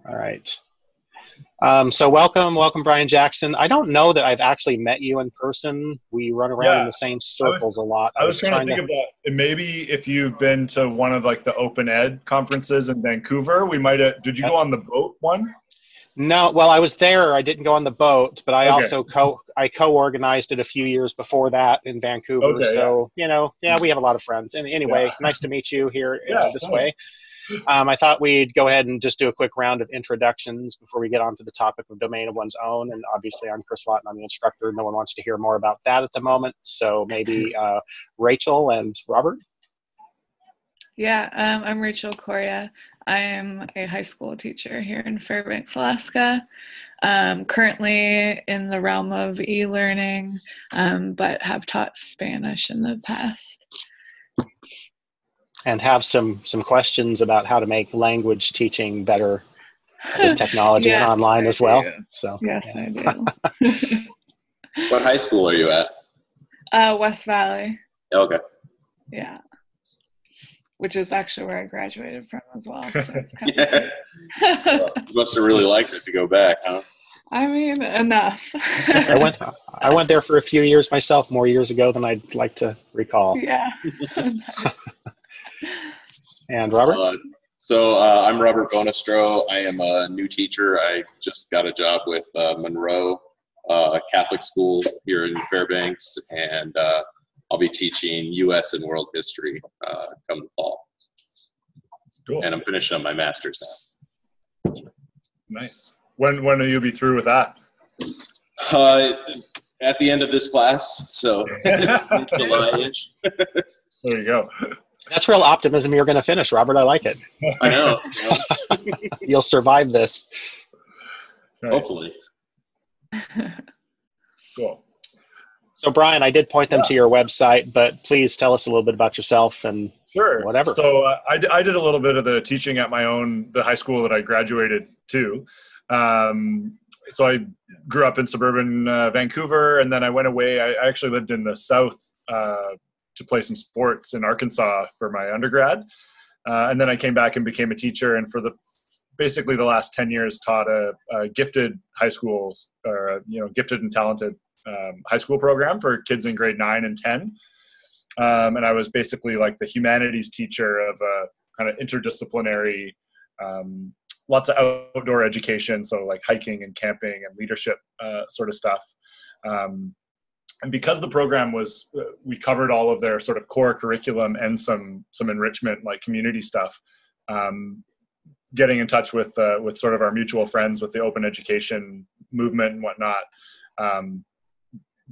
All right. So welcome, Bryan Jackson. I don't know that I've actually met you in person. We run around in Yeah, the same I was circles a lot. I I was was trying to trying think to. about maybe if you've been to one of like the open ed conferences in Vancouver, we might have. Did you go on the boat one? No, well, I was there. I didn't go on the boat, but I Okay. also co-organized it a few years before that in Vancouver. Okay. Yeah. So yeah, we have a lot of friends. And anyway, Yeah. nice to meet you here Yeah. this Same. way. I thought we'd go ahead and just do a quick round of introductions before we get on to the topic of domain of one's own. And obviously, I'm Chris Lawton. I'm the instructor. No one wants to hear more about that at the moment. So maybe Rachel and Robert. Yeah, I'm Rachel Correa. I am a high school teacher here in Fairbanks, Alaska. Currently in the realm of e-learning, but have taught Spanish in the past. And have some questions about how to make language teaching better with technology and Yes, online I as well. do. So Yes, yeah. I do. What high school are you at? West Valley, Okay. yeah, which is actually where I graduated from as well. So it's kind of Yeah. nice. Well, you must have really liked it to go back, huh? I mean, enough. I went there for a few years myself, more years ago than I'd like to recall. Yeah. Nice. And Robert? I'm Robert Bonestro. I am a new teacher. I just got a job with Monroe Catholic School here in Fairbanks, and I'll be teaching U.S. and world history come the fall. Cool. And I'm finishing up my master's now. Nice. When will you be through with that? At the end of this class, so July-ish. There you go. That's real optimism you're going to finish, Robert. I like it. I know. You'll survive this. Nice. Hopefully. Cool. So, Bryan, I did point them to your website, but please tell us a little bit about yourself and Sure. whatever. So I did a little bit of the teaching at the high school that I graduated to. So I grew up in suburban Vancouver, and then I went away. I actually lived in the South to play some sports in Arkansas for my undergrad. And then I came back and became a teacher, and for basically the last 10 years taught a gifted high school, or gifted and talented high school program for kids in grade 9 and 10. And I was basically like the humanities teacher of a kind of interdisciplinary, lots of outdoor education, so like hiking and camping and leadership sort of stuff. And because the program we covered all of their sort of core curriculum and some enrichment, like community stuff, getting in touch with sort of our mutual friends with the open education movement and whatnot,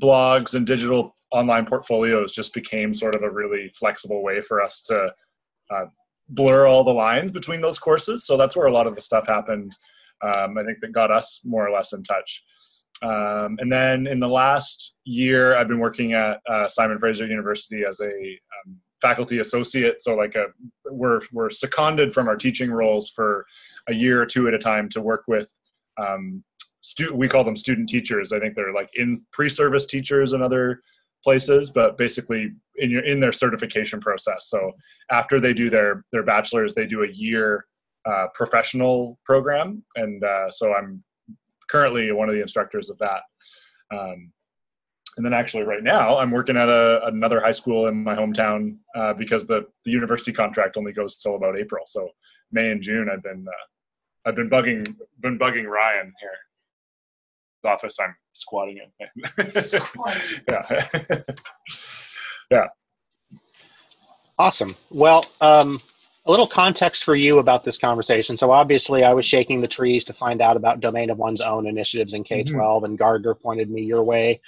blogs and digital online portfolios just became sort of a really flexible way for us to blur all the lines between those courses. So that's where a lot of the stuff happened. I think that got us more or less in touch. And then in the last year, I've been working at Simon Fraser University as a faculty associate. So we're seconded from our teaching roles for a year or two at a time to work with we call them student teachers. I think they're like in pre-service teachers and other places, but basically in their certification process. So after they do their bachelor's, they do a year professional program, and so I'm currently one of the instructors of that. And then actually right now I'm working at another high school in my hometown because the university contract only goes till about April. So May and June I've been bugging Ryan here. His office I'm squatting in. Yeah. Yeah. Awesome. Well, a little context for you about this conversation. So obviously I was shaking the trees to find out about domain of one's own initiatives in K-12, and Gardner pointed me your way.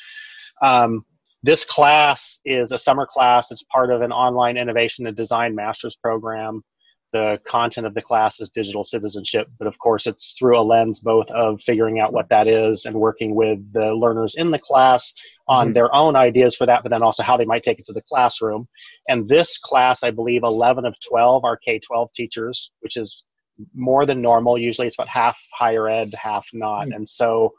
This class is a summer class. It's part of an online innovation and design master's program. The content of the class is digital citizenship, but of course it's through a lens both of figuring out what that is and working with the learners in the class on their own ideas for that, but then also how they might take it to the classroom. And this class, I believe 11 of 12 are K-12 teachers, which is more than normal. Usually it's about half higher ed, half not. And so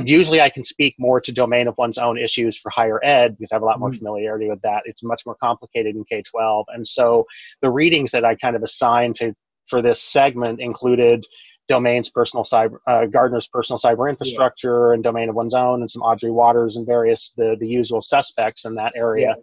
usually I can speak more to domain of one's own issues for higher ed because I have a lot more familiarity with that. It's much more complicated in K-12. And so the readings that I kind of assigned for this segment included Domain's personal cyber, Gardner's personal cyber infrastructure, and Domain of One's Own, and some Audrey Waters and various the usual suspects in that area.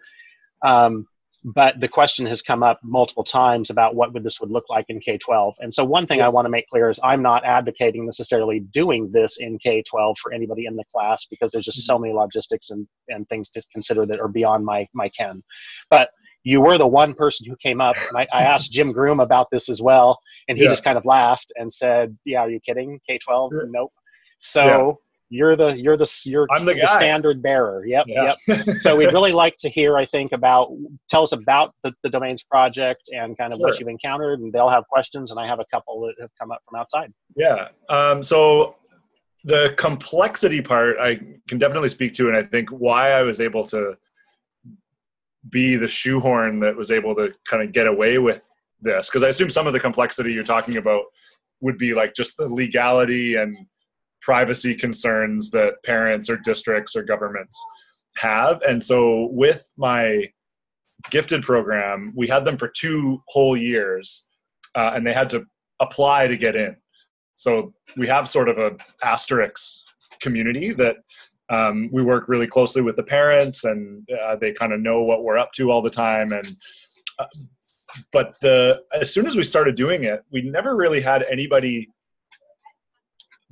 But the question has come up multiple times about what this would look like in K-12. And so one thing I want to make clear is I'm not advocating necessarily doing this in K-12 for anybody in the class, because there's just so many logistics and things to consider that are beyond my ken. But you were the one person who came up, and I asked Jim Groom about this as well, and he just kind of laughed and said, "Yeah, are you kidding? K-12? Nope." So you're the standard bearer. Yep. So we'd really like to hear, I think, tell us about the Domains project and kind of what you've encountered, and they'll have questions, and I have a couple that have come up from outside. So the complexity part I can definitely speak to, and I think why I was able to be the shoehorn that was able to kind of get away with this, because I assume some of the complexity you're talking about would be like just the legality and privacy concerns that parents or districts or governments have. And so with my gifted program, we had them for 2 whole years, and they had to apply to get in. So we have sort of a asterisk community that we work really closely with the parents, and they kind of know what we're up to all the time. And but as soon as we started doing it, we never really had anybody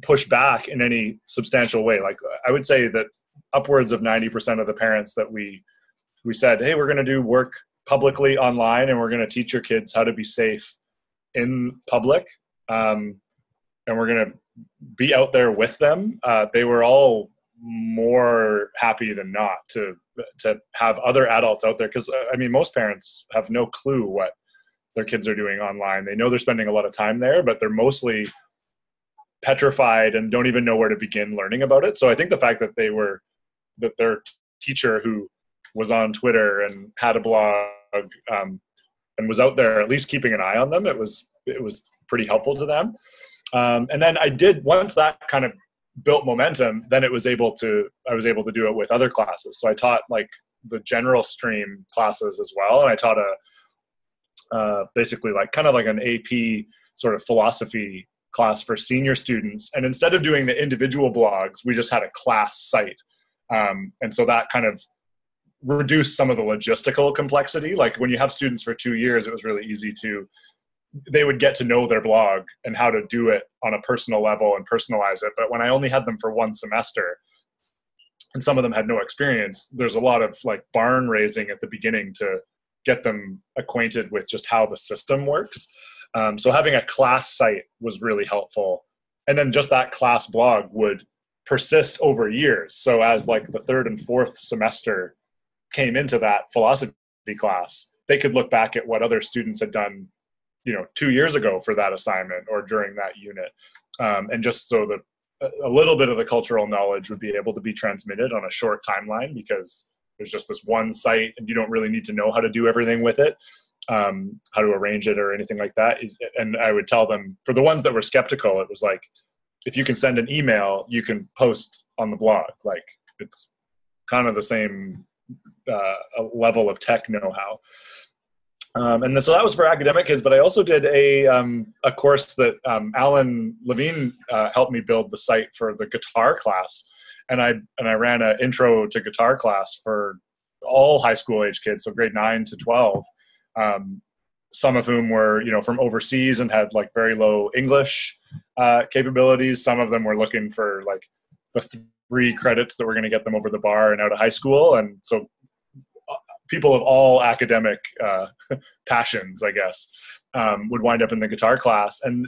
push back in any substantial way. Like, I would say that upwards of 90% of the parents that we said, hey, we're going to do work publicly online, and we're going to teach your kids how to be safe in public, and we're going to be out there with them. They were all more happy than not to have other adults out there, because I mean, most parents have no clue what their kids are doing online. They know they're spending a lot of time there, but they're mostly petrified and don't even know where to begin learning about it. So I think the fact that their teacher, who was on Twitter and had a blog, and was out there at least keeping an eye on them, it was pretty helpful to them. And then once that kind of built momentum, then I was able to do it with other classes. So I taught like the general stream classes as well, and I taught basically like kind of like an AP sort of philosophy class for senior students. And instead of doing the individual blogs, we just had a class site, and so that kind of reduced some of the logistical complexity. Like when you have students for 2 years, it was really easy they would get to know their blog and how to do it on a personal level and personalize it. But when I only had them for 1 semester, and some of them had no experience, there's a lot of like barn raising at the beginning to get them acquainted with just how the system works. So having a class site was really helpful. And then just that class blog would persist over years. So as like the 3rd and 4th semester came into that philosophy class, they could look back at what other students had done, 2 years ago for that assignment or during that unit. And just so that a little bit of the cultural knowledge would be able to be transmitted on a short timeline, because there's just this one site and you don't really need to know how to do everything with it, how to arrange it or anything like that. And I would tell them, for the ones that were skeptical, it was like, if you can send an email, you can post on the blog. Like, it's kind of the same level of tech know-how. And then, so that was for academic kids, but I also did a course that Alan Levine helped me build the site for the guitar class. And I ran an intro to guitar class for all high school age kids, so grade 9 to 12, some of whom were, from overseas and had like very low English capabilities. Some of them were looking for like the 3 credits that were going to get them over the bar and out of high school. And so people of all academic passions, I guess, would wind up in the guitar class. And,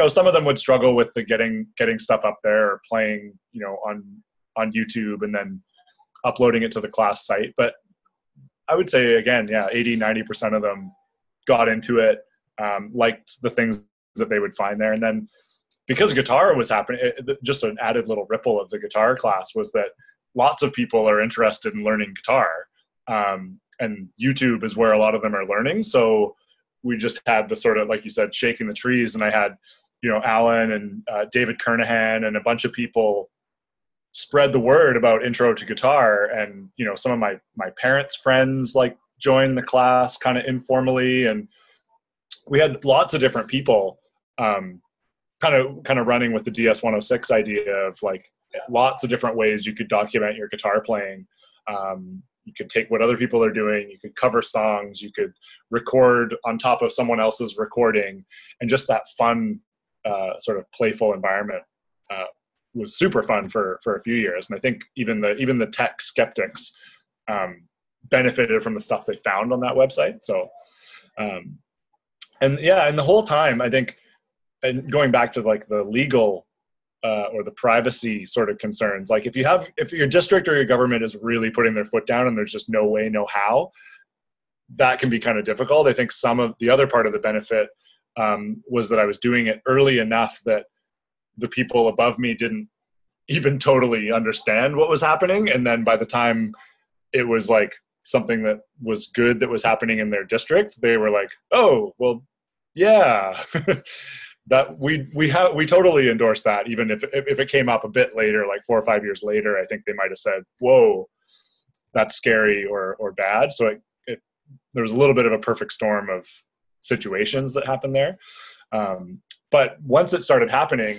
some of them would struggle with the getting stuff up there or playing, on YouTube and then uploading it to the class site. But I would say, again, 80-90% of them got into it, liked the things that they would find there. And then because guitar was happening, just an added little ripple of the guitar class was that lots of people are interested in learning guitar. And YouTube is where a lot of them are learning. So we just had the sort of, like you said, shaking the trees. And I had, Alan and David Kernahan and a bunch of people spread the word about intro to guitar. And, some of my parents' friends like joined the class kind of informally. And we had lots of different people kind of running with the DS 106 idea of like lots of different ways you could document your guitar playing. You could take what other people are doing, you could cover songs, you could record on top of someone else's recording, and just that fun sort of playful environment was super fun for a few years. And I think even the tech skeptics benefited from the stuff they found on that website. So and the whole time I think, and going back to like the legal or the privacy sort of concerns, like if your district or your government is really putting their foot down and there's just no way, no how, that can be kind of difficult. I think some of the other part of the benefit was that I was doing it early enough that the people above me didn't even totally understand what was happening. And then by the time it was like something that was good that was happening in their district, they were like, oh, well, yeah. That we totally endorse that, even if it came up a bit later, like 4 or 5 years later, I think they might have said, whoa, that's scary or bad. So there was a little bit of a perfect storm of situations that happened there. But once it started happening,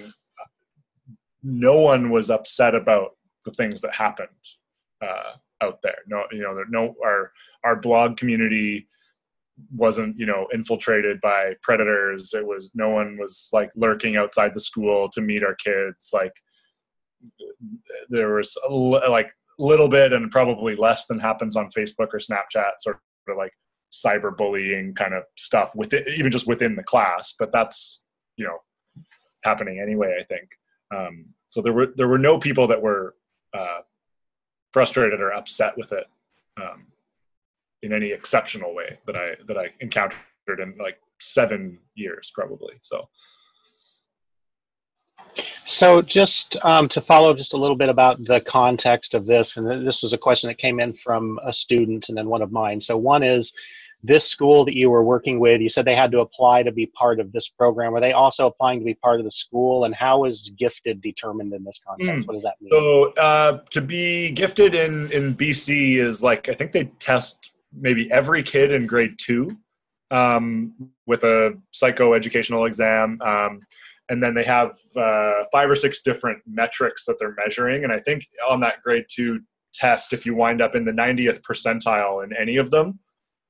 no one was upset about the things that happened out there. Our blog community wasn't infiltrated by predators. No one was like lurking outside the school to meet our kids. Like there was like little bit, and probably less than happens on Facebook or Snapchat, sort of like cyberbullying kind of stuff even just within the class, but that's happening anyway, I think. So there were no people that were frustrated or upset with it in any exceptional way that I encountered in like 7 years probably. So just to follow just a little bit about the context of this, and this was a question that came in from a student and then one of mine. So one is, this school that you were working with, you said they had to apply to be part of this program. Were they also applying to be part of the school? And how is gifted determined in this context? What does that mean? So to be gifted in BC is like, I think they test maybe every kid in grade 2 with a psychoeducational exam. And then they have 5 or 6 different metrics that they're measuring. And I think on that grade 2 test, if you wind up in the 90th percentile in any of them,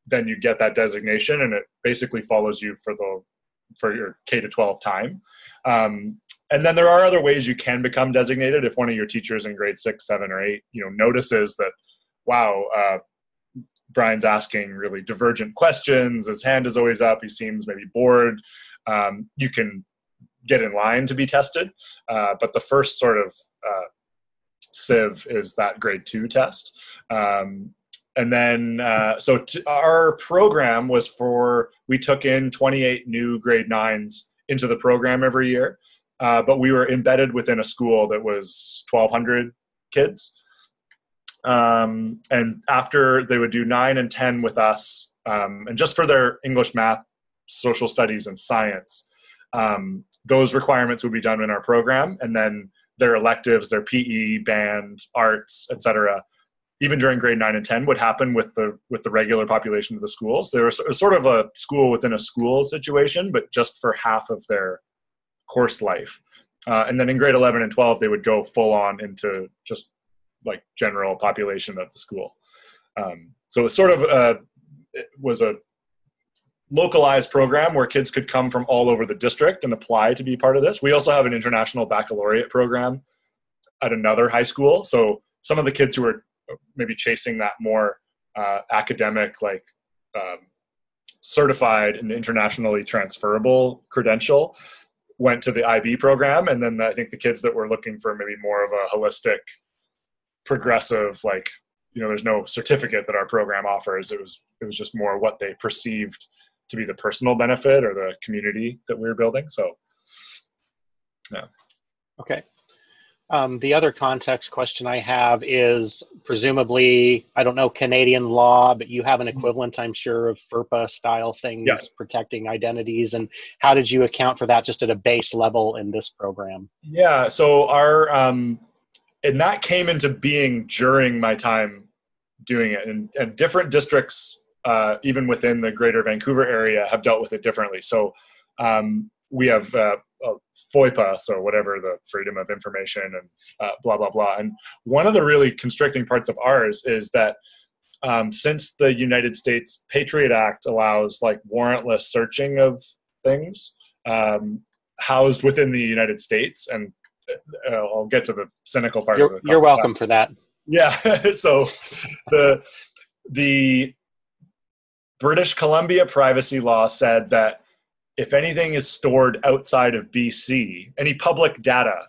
then you get that designation, and it basically follows you for your K-12 time. And then there are other ways you can become designated. If one of your teachers in grade 6, 7, or 8, notices that, wow, Bryan's asking really divergent questions, his hand is always up, he seems maybe bored, you can get in line to be tested. But the first sort of sieve is that grade 2 test. And then, our program was we took in 28 new grade 9s into the program every year, but we were embedded within a school that was 1,200 kids. And after they would do 9 and 10 with us, and just for their English, math, social studies, and science, those requirements would be done in our program. And then their electives, their PE, band, arts, etc., even during grade 9 and 10 would happen with the regular population of the schools. There was sort of a school within a school situation, but just for half of their course life. And then in grade 11 and 12, they would go full on into just like general population of the school. So it sort of it was a localized program where kids could come from all over the district and apply to be part of this. We also have an international baccalaureate program at another high school. So some of the kids who are maybe chasing that more academic, like certified and internationally transferable credential went to the IB program. And then I think the kids that were looking for maybe more of a holistic, progressive, like, there's no certificate that our program offers. It was just more what they perceived to be the personal benefit or the community that we were building. So, yeah. Okay. The other context question I have is, presumably, I don't know Canadian law, but you have an equivalent, I'm sure, of FERPA style things protecting identities. And how did you account for that just at a base level in this program? Yeah, so and that came into being during my time doing it. And different districts, even within the greater Vancouver area, have dealt with it differently. So we have FOIPA, so whatever, the Freedom of Information and blah, blah, blah. And one of the really constricting parts of ours is that since the United States Patriot Act allows like warrantless searching of things housed within the United States, and I'll get to the cynical part of it. You're welcome for that. Yeah. So the British Columbia privacy law said that if anything is stored outside of BC, any public data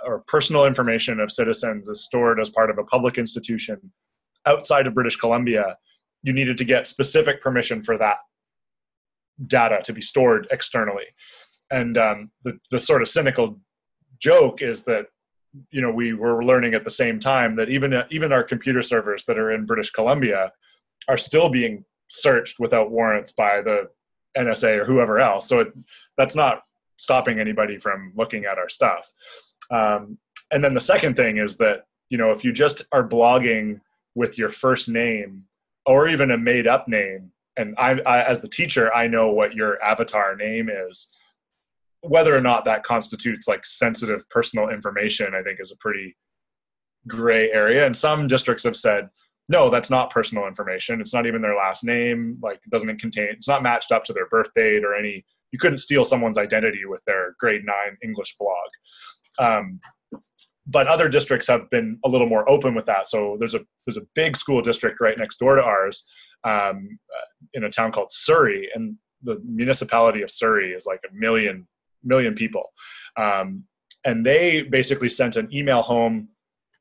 or personal information of citizens is stored as part of a public institution outside of British Columbia, you needed to get specific permission for that data to be stored externally. And the sort of cynical joke is that, you know, we were learning at the same time that even our computer servers that are in British Columbia are still being searched without warrants by the NSA or whoever else. So that's not stopping anybody from looking at our stuff. And then the second thing is that, you know, if you just are blogging with your first name or even a made up name, and I as the teacher, I know what your avatar name is, whether or not that constitutes like sensitive personal information, I think is a pretty gray area. And some districts have said, no, that's not personal information. It's not even their last name. Like, it doesn't contain, it's not matched up to their birth date or any, you couldn't steal someone's identity with their grade 9 English blog. But other districts have been a little more open with that. So there's a big school district right next door to ours in a town called Surrey. And the municipality of Surrey is like a million people. And they basically sent an email home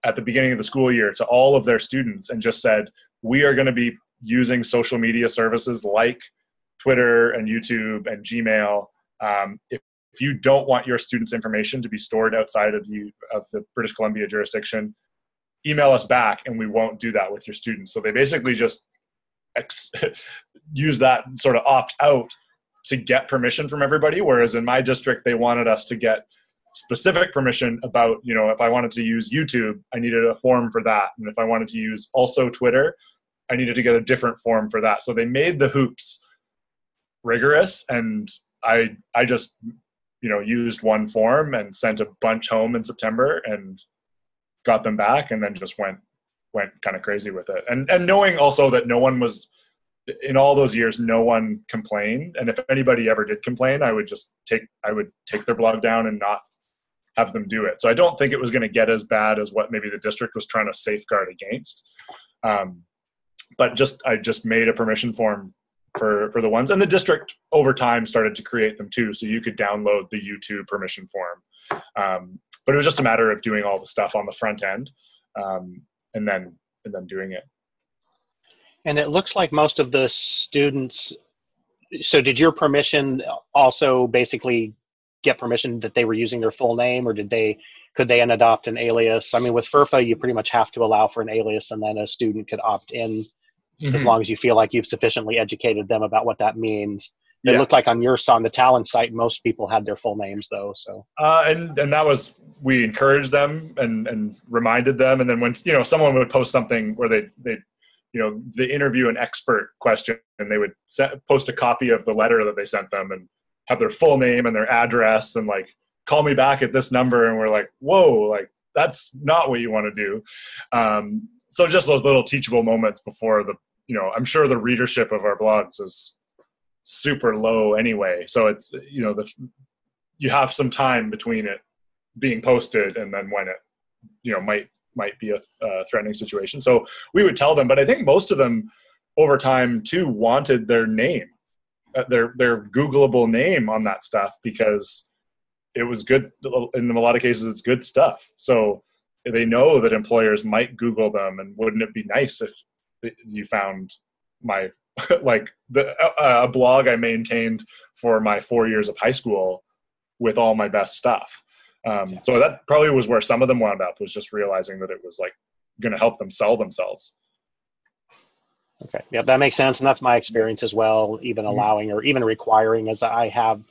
at the beginning of the school year to all of their students and just said, we are going to be using social media services like Twitter and YouTube and Gmail. If you don't want your students' information to be stored outside of the British Columbia jurisdiction, email us back and we won't do that with your students. So they basically just use that sort of opt out to get permission from everybody. Whereas in my district, they wanted us to get specific permission about, you know, if I wanted to use YouTube, I needed a form for that. And if I wanted to use also Twitter, I needed to get a different form for that. So they made the hoops rigorous. And I just, you know, used one form and sent a bunch home in September and got them back, and then just went kind of crazy with it. And knowing also that no one was, in all those years, no one complained. And if anybody ever did complain, I would take their blog down and not have them do it. So I don't think it was going to get as bad as what maybe the district was trying to safeguard against. But I just made a permission form for the ones, and the district over time started to create them too. So you could download the YouTube permission form. But it was just a matter of doing all the stuff on the front end, and then doing it. And it looks like most of the students, so did your permission also basically get permission that they were using their full name, or could they then adopt an alias? I mean, with FERPA, you pretty much have to allow for an alias, and then a student could opt in as long as you feel like you've sufficiently educated them about what that means. It looked like on the Talent site, most people had their full names though. So and that was, we encouraged them and reminded them. And then when, you know, someone would post something where they you know, the interview an expert question, and they would post a copy of the letter that they sent them and have their full name and their address and like, call me back at this number. And we're like, whoa, like that's not what you want to do. So just those little teachable moments before you know, I'm sure the readership of our blogs is super low anyway. So it's, you know, you have some time between it being posted and then when it, you know, might be a threatening situation. So we would tell them, but I think most of them over time too wanted their name, their Googleable name on that stuff, because it was good. In a lot of cases, it's good stuff. So they know that employers might Google them, and wouldn't it be nice if you found my, like a blog I maintained for my 4 years of high school with all my best stuff. So that probably was where some of them wound up, was just realizing that it was like going to help them sell themselves. Okay. Yeah, that makes sense. And that's my experience as well, even allowing or even requiring, as I have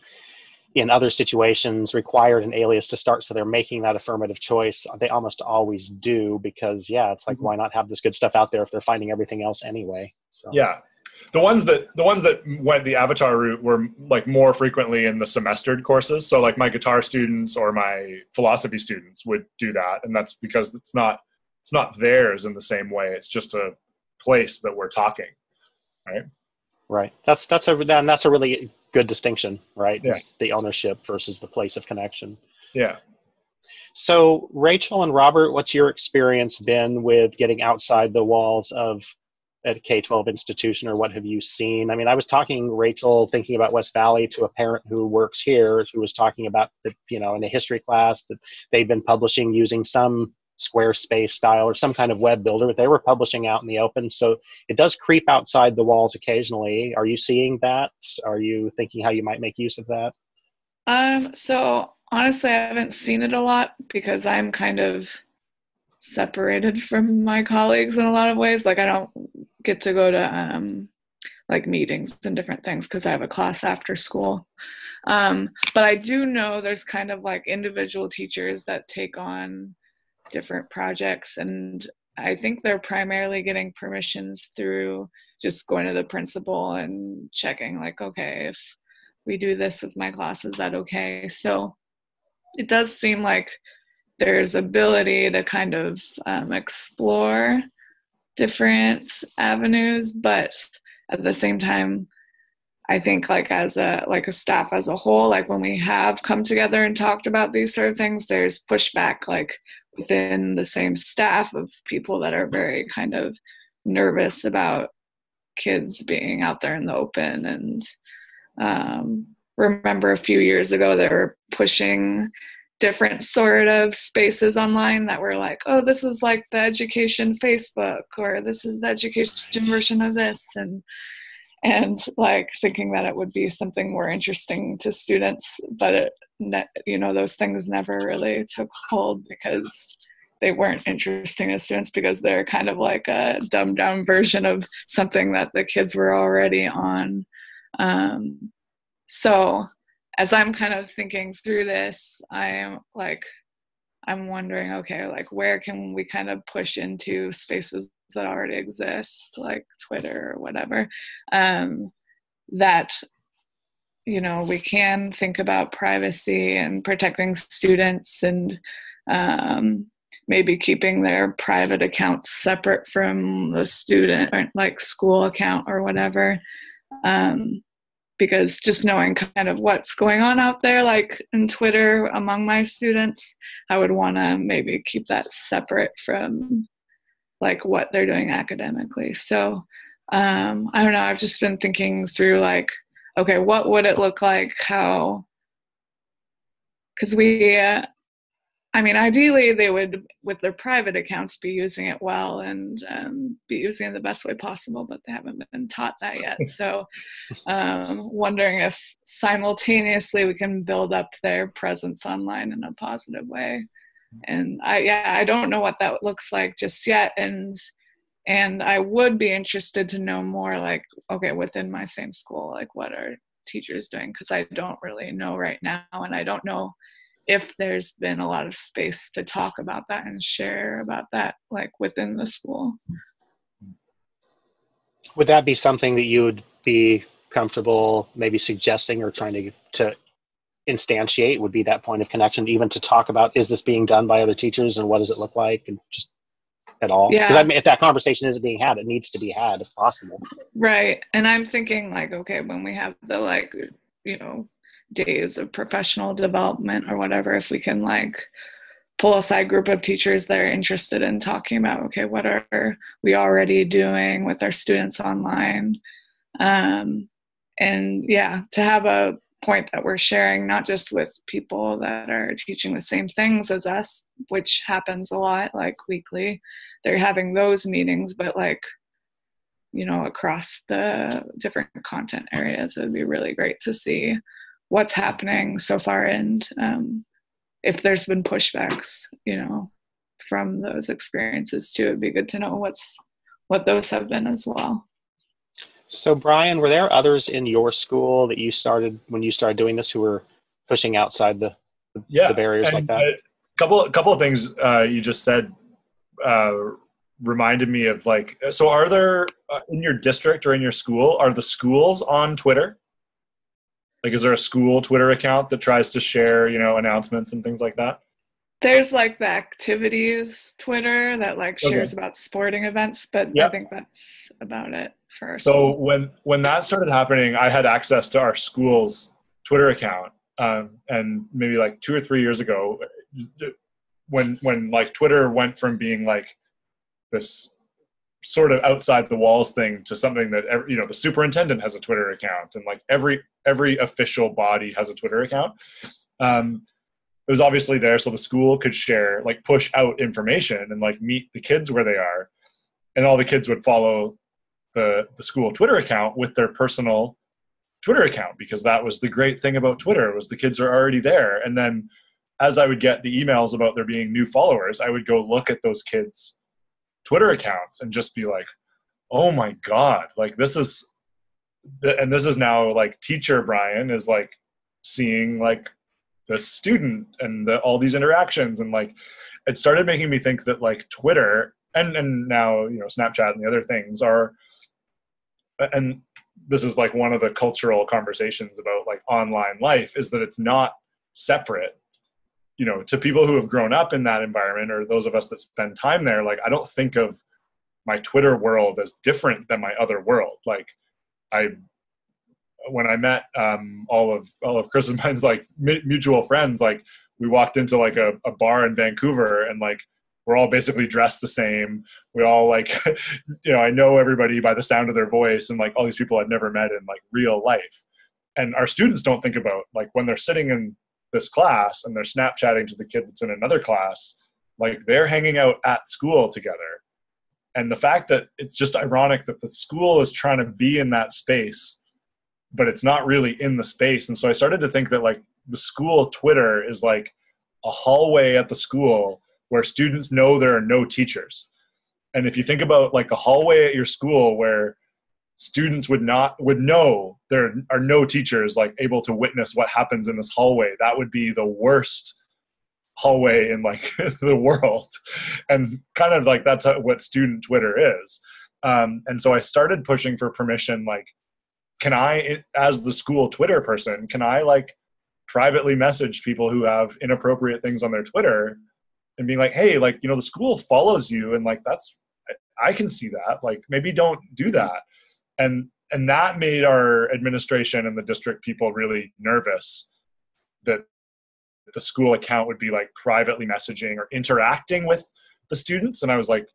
in other situations, required an alias to start. So they're making that affirmative choice. They almost always do, because it's like, why not have this good stuff out there if they're finding everything else anyway? So. Yeah. The ones that went the avatar route were like more frequently in the semestered courses. So like my guitar students or my philosophy students would do that, and that's because it's not theirs in the same way. It's just a place that we're talking, right? Right. That's a really good distinction, right? Yeah. It's the ownership versus the place of connection. Yeah. So Rachel and Robert, what's your experience been with getting outside the walls of a K-12 institution, or what have you seen? I mean, I was talking, Rachel, thinking about West Valley, to a parent who works here who was talking about that, in a history class, that they've been publishing using some Squarespace style or some kind of web builder, but they were publishing out in the open. So it does creep outside the walls occasionally. Are you seeing that? Are you thinking how you might make use of that? So honestly, I haven't seen it a lot because I'm kind of separated from my colleagues in a lot of ways. Like I don't get to go to like meetings and different things because I have a class after school. But I do know there's kind of like individual teachers that take on different projects, and I think they're primarily getting permissions through just going to the principal and checking like, okay, if we do this with my class, is that okay? So it does seem like there's ability to kind of explore different avenues, but at the same time, I think like as a staff as a whole, like when we have come together and talked about these sort of things, there's pushback like within the same staff of people that are very kind of nervous about kids being out there in the open. And remember a few years ago, they were pushing different sort of spaces online that were like, oh, this is like the education Facebook, or this is the education version of this, and like thinking that it would be something more interesting to students, but those things never really took hold because they weren't interesting to students because they're kind of like a dumbed down version of something that the kids were already on. So as I'm kind of thinking through this, I'm wondering, okay, like where can we kind of push into spaces that already exist, like Twitter or whatever, that, we can think about privacy and protecting students and maybe keeping their private accounts separate from the student or like school account or whatever. Because just knowing kind of what's going on out there, like in Twitter among my students, I would want to maybe keep that separate from like what they're doing academically. So I don't know, I've just been thinking through like, okay, what would it look like? How, because ideally they would, with their private accounts, be using it well and be using it the best way possible, but they haven't been taught that yet. So wondering if simultaneously we can build up their presence online in a positive way. And I don't know what that looks like just yet. And I would be interested to know more, like, okay, within my same school, like what are teachers doing? Because I don't really know right now, and I don't know if there's been a lot of space to talk about that and share about that, like within the school. Would that be something that you would be comfortable maybe suggesting or trying to instantiate, would be that point of connection, even to talk about, is this being done by other teachers and what does it look like, and just at all? Because if that conversation isn't being had, it needs to be had if possible. Right. And I'm thinking like, okay, when we have the days of professional development or whatever, if we can like pull aside group of teachers that are interested in talking about, okay, what are we already doing with our students online? And to have a point that we're sharing, not just with people that are teaching the same things as us, which happens a lot, like weekly, they're having those meetings, but like, across the different content areas, it would be really great to see what's happening so far, and if there's been pushbacks, from those experiences too. It'd be good to know what those have been as well. So Bryan, were there others in your school that you started when you started doing this who were pushing outside the barriers like that? A couple of things you just said reminded me of like, so are there in your district or in your school, are the schools on Twitter? Like, is there a school Twitter account that tries to share, announcements and things like that? There's like the activities Twitter that like shares about sporting events, but I think that's about it for our So school. when that started happening, I had access to our school's Twitter account, and maybe like 2 or 3 years ago, when like Twitter went from being like this sort of outside the walls thing to something that the superintendent has a Twitter account, and like every official body has a Twitter account. It was obviously there so the school could share, like push out information and like meet the kids where they are, and all the kids would follow the school Twitter account with their personal Twitter account, because that was the great thing about Twitter, was the kids are already there. And then as I would get the emails about there being new followers, I would go look at those kids' Twitter accounts and just be like, oh my God, like this is now like teacher Bryan is like seeing like the student and all these interactions. And like, it started making me think that like Twitter and now, Snapchat and the other things are, and this is like one of the cultural conversations about like online life, is that it's not separate, to people who have grown up in that environment, or those of us that spend time there. Like, I don't think of my Twitter world as different than my other world. Like when I met all of Chris and mine's like mutual friends, like we walked into like a bar in Vancouver, and like we're all basically dressed the same. We all like, I know everybody by the sound of their voice, and like all these people I'd never met in like real life. And our students don't think about like when they're sitting in this class and they're Snapchatting to the kid that's in another class, like they're hanging out at school together. And the fact that it's just ironic that the school is trying to be in that space, but it's not really in the space. And so I started to think that like the school Twitter is like a hallway at the school where students know there are no teachers. And if you think about like a hallway at your school where students would know there are no teachers like able to witness what happens in this hallway, that would be the worst hallway in like the world. And kind of like that's what student Twitter is. And so I started pushing for permission, like, can I, as the school Twitter person, can I like privately message people who have inappropriate things on their Twitter and being like, hey, like, the school follows you, and like, I can see that, like, maybe don't do that. And that made our administration and the district people really nervous that the school account would be like privately messaging or interacting with the students. And I was like,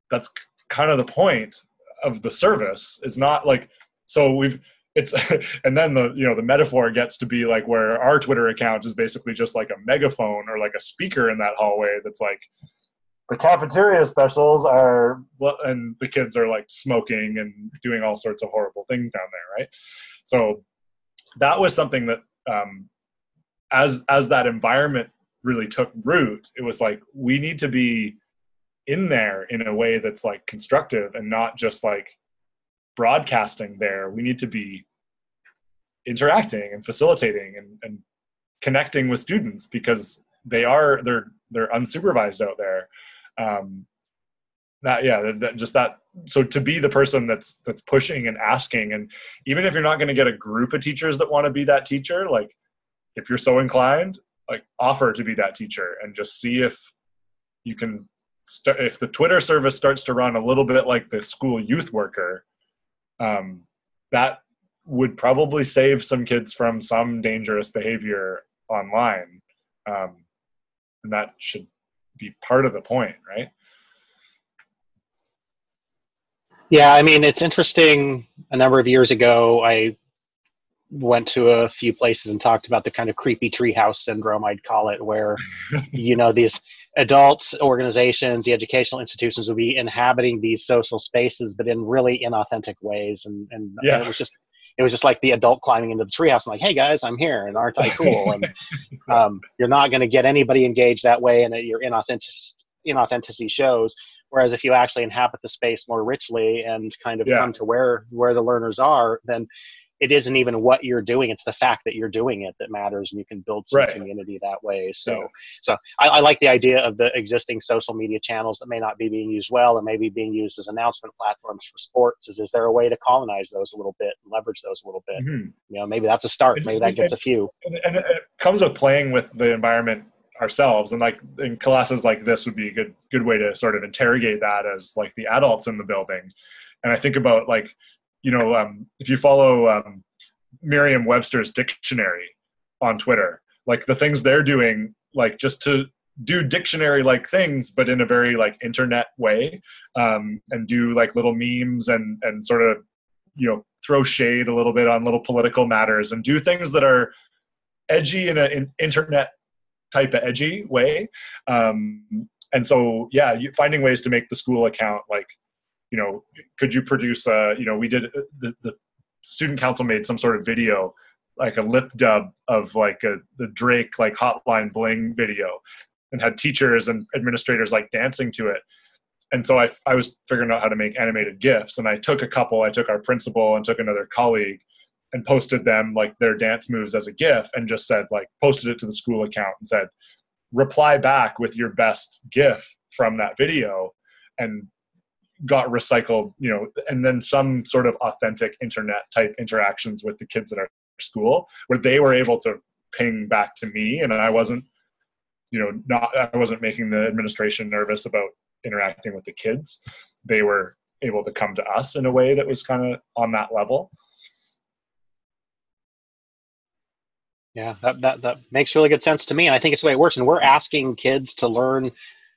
that's kind of the point of the service. It's not like, so it's, and then the metaphor gets to be like where our Twitter account is basically just like a megaphone or like a speaker in that hallway that's like, the cafeteria specials are, and the kids are like smoking and doing all sorts of horrible things down there, right? So that was something that, as that environment really took root, it was like, we need to be in there in a way that's like constructive and not just like broadcasting there. We need to be interacting and facilitating and connecting with students, because they're unsupervised out there. So to be the person that's pushing and asking, and even if you're not going to get a group of teachers that want to be that teacher, like if you're so inclined, like offer to be that teacher and just see if you can if the Twitter service starts to run a little bit like the school youth worker, that would probably save some kids from some dangerous behavior online. And that should be part of the point, right? Yeah, I mean, it's interesting. A number of years ago, I went to a few places and talked about the kind of creepy treehouse syndrome, I'd call it, where, these adults, organizations, the educational institutions would be inhabiting these social spaces, but in really inauthentic ways. And it was just like the adult climbing into the treehouse and like, hey guys, I'm here, and aren't I cool? And you're not going to get anybody engaged that way, and your inauthenticity shows. Whereas if you actually inhabit the space more richly and kind of come to where the learners are, then it isn't even what you're doing. It's the fact that you're doing it that matters, and you can build some Right. community that way. So, Yeah. so I like the idea of the existing social media channels that may not be being used well and maybe being used as announcement platforms for sports. Is there a way to colonize those a little bit and leverage those a little bit? Mm-hmm. You know, maybe that's a start. Maybe that gets a few. And it comes with playing with the environment ourselves, and like in classes like this would be a good way to sort of interrogate that as like the adults in the building. And I think about like, you know, if you follow Merriam-Webster's dictionary on Twitter, like the things they're doing, like just to do dictionary like things, but in a very like internet way, and do like little memes and sort of, you know, throw shade a little bit on little political matters and do things that are edgy in an internet type of edgy way. And so, yeah, finding ways to make the school account, like, you know, could you produce you know, we did, the student council made some sort of video, like a lip dub of like the Drake, like Hotline Bling video, and had teachers and administrators like dancing to it. And so I was figuring out how to make animated GIFs, and I took our principal and took another colleague and posted them like their dance moves as a GIF, and just said, like, posted it to the school account and said, reply back with your best GIF from that video, and got recycled, you know, and then some sort of authentic internet type interactions with the kids at our school where they were able to ping back to me, and I wasn't, you know, I wasn't making the administration nervous about interacting with the kids. They were able to come to us in a way that was kind of on that level. Yeah, that makes really good sense to me. And I think it's the way it works. And we're asking kids to learn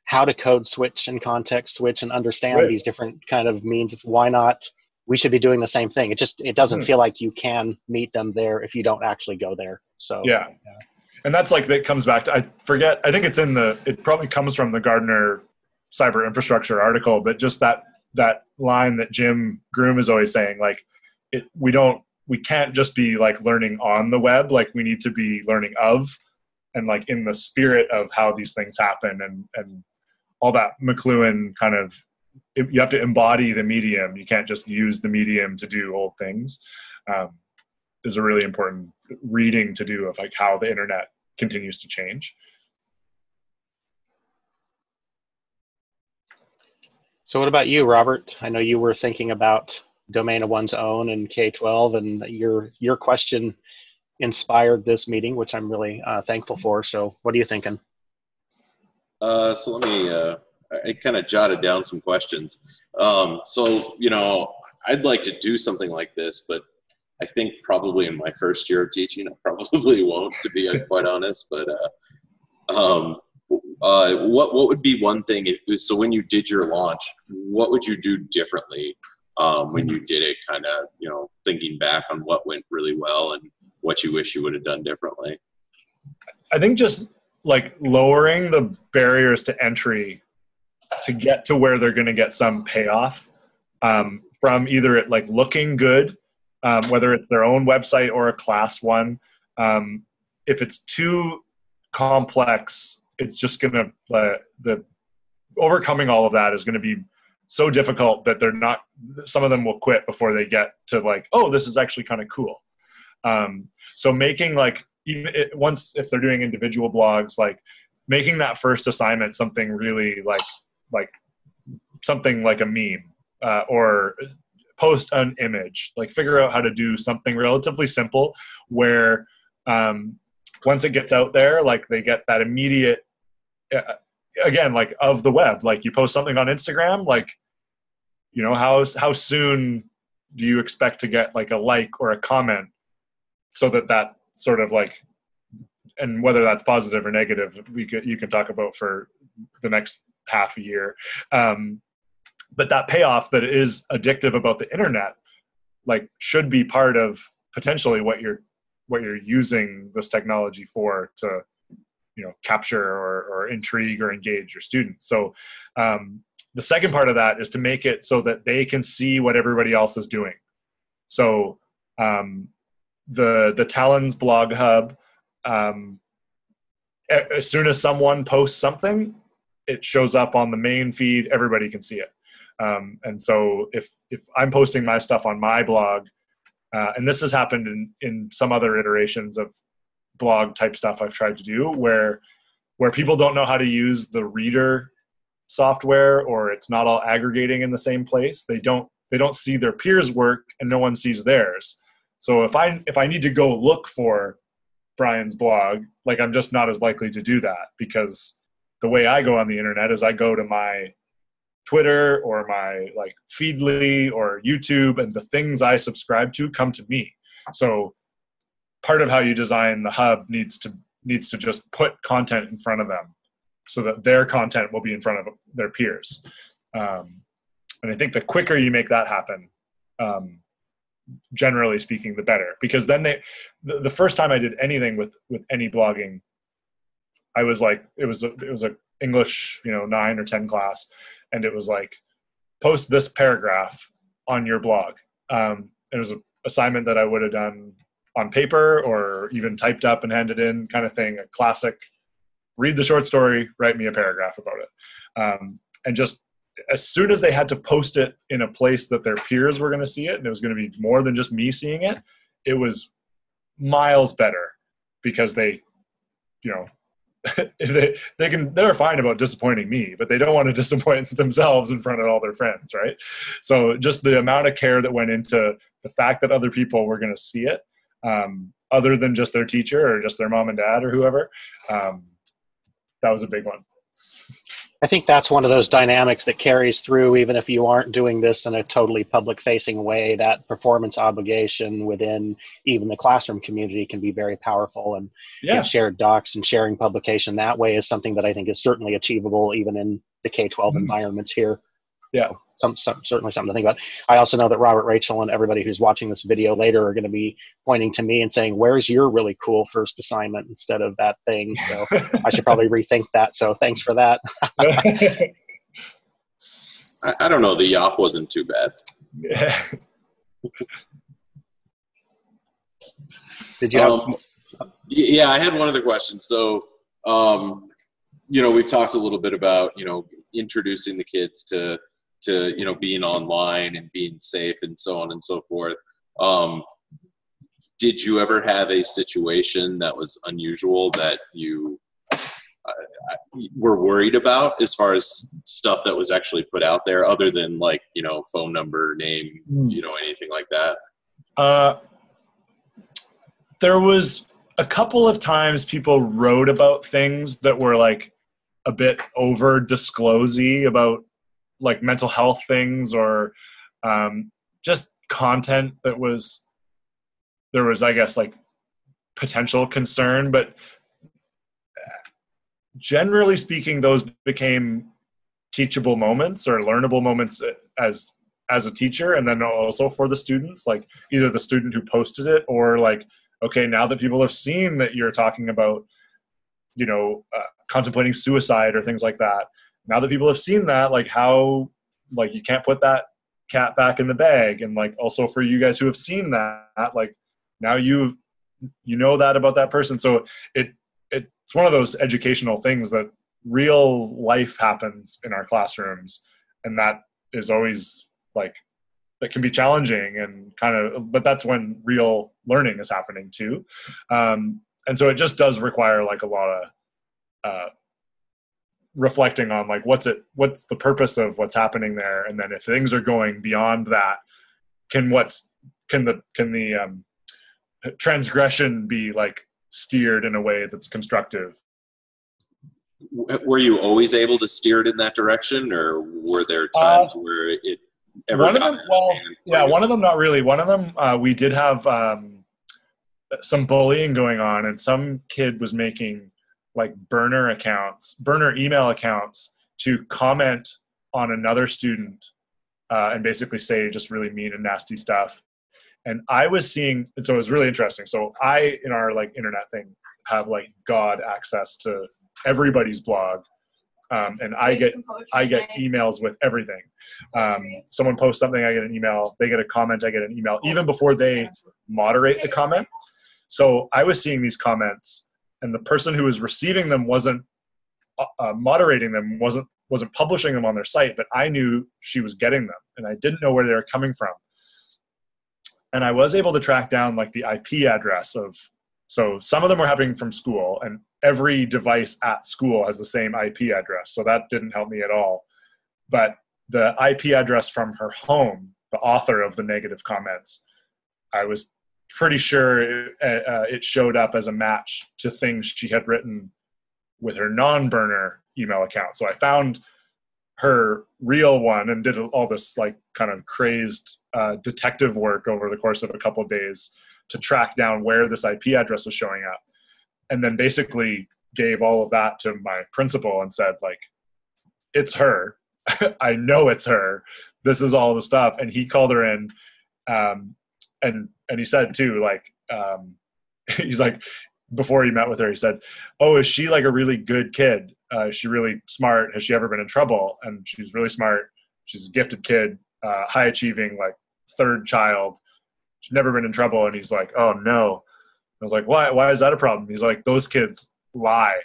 how to code switch and context switch and understand Right. these different kind of means. Why not? We should be doing the same thing. It doesn't feel like you can meet them there if you don't actually go there. So yeah. And that's like, that comes back to, I think it probably comes from the Gardner cyber infrastructure article, but just that line that Jim Groom is always saying, like, we can't just be like learning on the web. Like, we need to be learning of, and like in the spirit of how these things happen, and all that McLuhan kind of, you have to embody the medium. You can't just use the medium to do old things. Is a really important reading to do of like how the internet continues to change. So what about you, Robert? I know you were thinking about domain of one's own and K-12, and your question inspired this meeting, which I'm really thankful for. So what are you thinking? So let me, I kind of jotted down some questions. So, you know, I'd like to do something like this, but I think probably in my first year of teaching, I probably won't, to be quite honest. But what would be one thing? So when you did your launch, what would you do differently when you did it? Kind of, you know, thinking back on what went really well and what you wish you would have done differently. I think just like lowering the barriers to entry to get to where they're going to get some payoff from either it like looking good, whether it's their own website or a class one. If it's too complex, it's just going to, the overcoming all of that is going to be so difficult that some of them will quit before they get to like, oh, this is actually kind of cool. So making like, even once, if they're doing individual blogs, like making that first assignment something really like something like a meme, or post an image, like figure out how to do something relatively simple where once it gets out there, like they get that immediate, again, like of the web, like you post something on Instagram, like, you know, how soon do you expect to get like a like or a comment, so that sort of like, and whether that's positive or negative, you can talk about for the next half a year. But that payoff that is addictive about the internet, like, should be part of potentially what you're using this technology for, to, you know, capture or intrigue or engage your students. So the second part of that is to make it so that they can see what everybody else is doing. So the Talons blog hub, as soon as someone posts something, it shows up on the main feed, everybody can see it. And so if I'm posting my stuff on my blog, And this has happened in some other iterations of blog type stuff I've tried to do, where people don't know how to use the reader software, or it's not all aggregating in the same place. They don't see their peers' work, and no one sees theirs. So if I need to go look for Bryan's blog, like, I'm just not as likely to do that, because the way I go on the internet is I go to my Twitter or my like Feedly or YouTube, and the things I subscribe to come to me. So part of how you design the hub needs to just put content in front of them, so that their content will be in front of their peers. And I think the quicker you make that happen, generally speaking, the better. Because then the first time I did anything with any blogging, I was like, it was a English, 9 or 10 class. And it was like, post this paragraph on your blog. It was an assignment that I would have done on paper or even typed up and handed in, kind of thing. A classic, read the short story, write me a paragraph about it. And just as soon as they had to post it in a place that their peers were going to see it, and it was going to be more than just me seeing it, it was miles better, because they, they're fine about disappointing me, but they don't want to disappoint themselves in front of all their friends, right? So just the amount of care that went into the fact that other people were going to see it, other than just their teacher or just their mom and dad or whoever, that was a big one. I think that's one of those dynamics that carries through, even if you aren't doing this in a totally public-facing way. That performance obligation within even the classroom community can be very powerful, and shared docs and sharing publication that way is something that I think is certainly achievable even in the K-12 environments here. Yeah, certainly something to think about. I also know that Robert, Rachel, and everybody who's watching this video later are going to be pointing to me and saying, "Where's your really cool first assignment?" instead of that thing. So I should probably rethink that. So thanks for that. I don't know. The yop wasn't too bad. Yeah. Did you have? Yeah, I had one other question. So, we've talked a little bit about, introducing the kids to being online and being safe and so on and so forth. Did you ever have a situation that was unusual that you were worried about, as far as stuff that was actually put out there, other than like, phone number, name, anything like that? There was a couple of times people wrote about things that were like a bit over disclosey about like mental health things, or just content that there was, I guess, like potential concern. But generally speaking, those became teachable moments or learnable moments as a teacher, and then also for the students, like either the student who posted it, or like, okay, now that people have seen that you're talking about, contemplating suicide or things like that, now that people have seen that, like how, like you can't put that cat back in the bag. And like, also for you guys who have seen that, like now you know that about that person. So it's one of those educational things that real life happens in our classrooms. And that is always like, that can be challenging and but that's when real learning is happening too. And so it just does require like a lot of reflecting on like, what's the purpose of what's happening there. And then if things are going beyond that, can the transgression be like steered in a way that's constructive? Were you always able to steer it in that direction, or were there times where it ever one of them not really. One of them we did have some bullying going on, and some kid was making like burner email accounts to comment on another student and basically say just really mean and nasty stuff. And I was seeing, and so it was really interesting. So I, in our like internet thing, have like God access to everybody's blog. And I get emails with everything. Someone posts something, I get an email. They get a comment, I get an email, even before they moderate the comment. So I was seeing these comments, and the person who was receiving them wasn't moderating them, wasn't publishing them on their site, but I knew she was getting them, and I didn't know where they were coming from. And I was able to track down like the IP address of, so some of them were happening from school, and every device at school has the same IP address. So that didn't help me at all. But the IP address from her home, the author of the negative comments, I was pretty sure it showed up as a match to things she had written with her non-burner email account. So I found her real one and did all this like kind of crazed detective work over the course of a couple of days to track down where this IP address was showing up. And then basically gave all of that to my principal and said, like, it's her. I know it's her. This is all the stuff. And he called her in. And he said too, like, he's like, before he met with her, he said, oh, is she like a really good kid? Is she really smart? Has she ever been in trouble? And she's really smart. She's a gifted kid, high achieving, like third child. She's never been in trouble. And he's like, oh no. I was like, why is that a problem? He's like, those kids lie.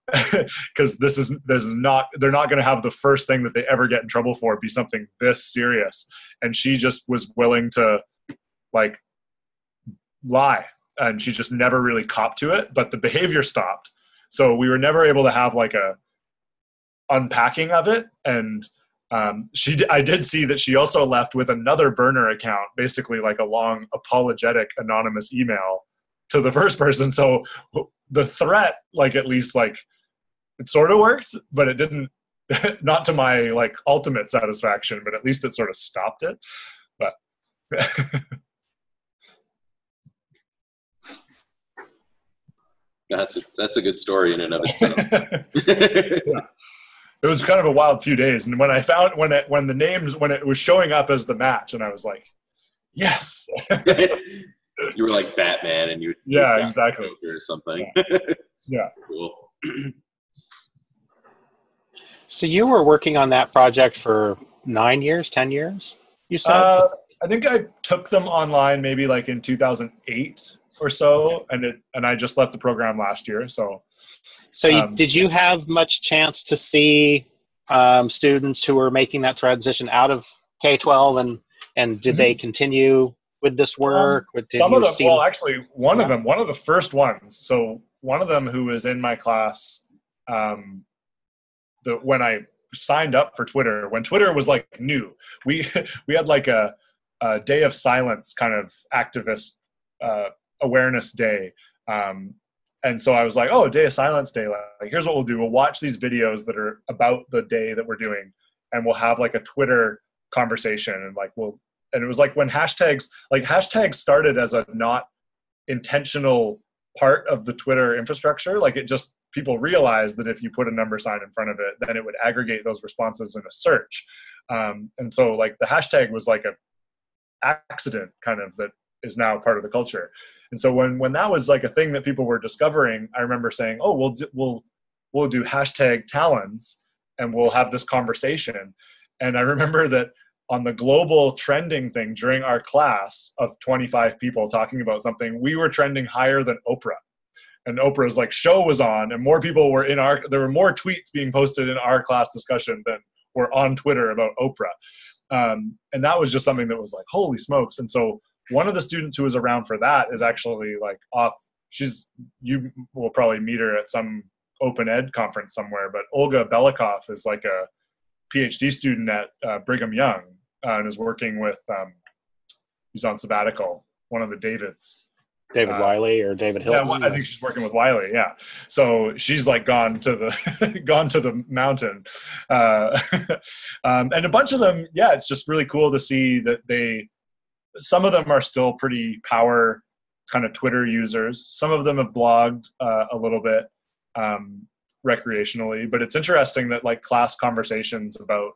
Because they're not going to have the first thing that they ever get in trouble for be something this serious. And she just was willing to like lie, and she just never really copped to it, but the behavior stopped. So we were never able to have like a unpacking of it. And I did see that she also left with another burner account, basically like a long apologetic anonymous email to the first person. So the threat, like at least like it sort of worked, but it didn't, not to my like ultimate satisfaction, but at least it sort of stopped it. But that's a good story in and of itself. Yeah. It was kind of a wild few days, and when I found when it was showing up as the match, and I was like, yes. You were like Batman, and you exactly or something. Yeah. Cool. So you were working on that project for 9 years, 10 years, you said? I think I took them online maybe like in 2008 or so, and I just left the program last year. So did you have much chance to see students who were making that transition out of K-12, and did they continue with this work? Some of them, well, actually, one of the first ones. So one of them who was in my class, when I signed up for Twitter, when Twitter was like new, we had like a day of silence kind of activist awareness day. And so I was like, oh, Day of Silence Day. Like, here's what we'll do. We'll watch these videos that are about the day that we're doing, and we'll have like a Twitter conversation. And it was like when hashtags started as a not intentional part of the Twitter infrastructure. Like, it just, people realized that if you put a number sign in front of it, then it would aggregate those responses in a search. And so like the hashtag was like a accident kind of that is now part of the culture. And so when that was like a thing that people were discovering, I remember saying, oh, we'll do hashtag Talons, and we'll have this conversation. And I remember that on the global trending thing during our class of 25 people talking about something, we were trending higher than Oprah. And Oprah's like show was on, and more people were there were more tweets being posted in our class discussion than were on Twitter about Oprah. And that was just something that was like, holy smokes. And so one of the students who was around for that is actually like you will probably meet her at some open ed conference somewhere, but Olga Belikov is like a PhD student at Brigham Young, and is working with, he's on sabbatical, one of the Davids. David Wiley or David Hilton? Yeah, I think she's working with Wiley, yeah. So she's like gone to the mountain. And a bunch of them, yeah, it's just really cool to see that some of them are still pretty power kind of Twitter users. Some of them have blogged a little bit recreationally, but it's interesting that like class conversations about,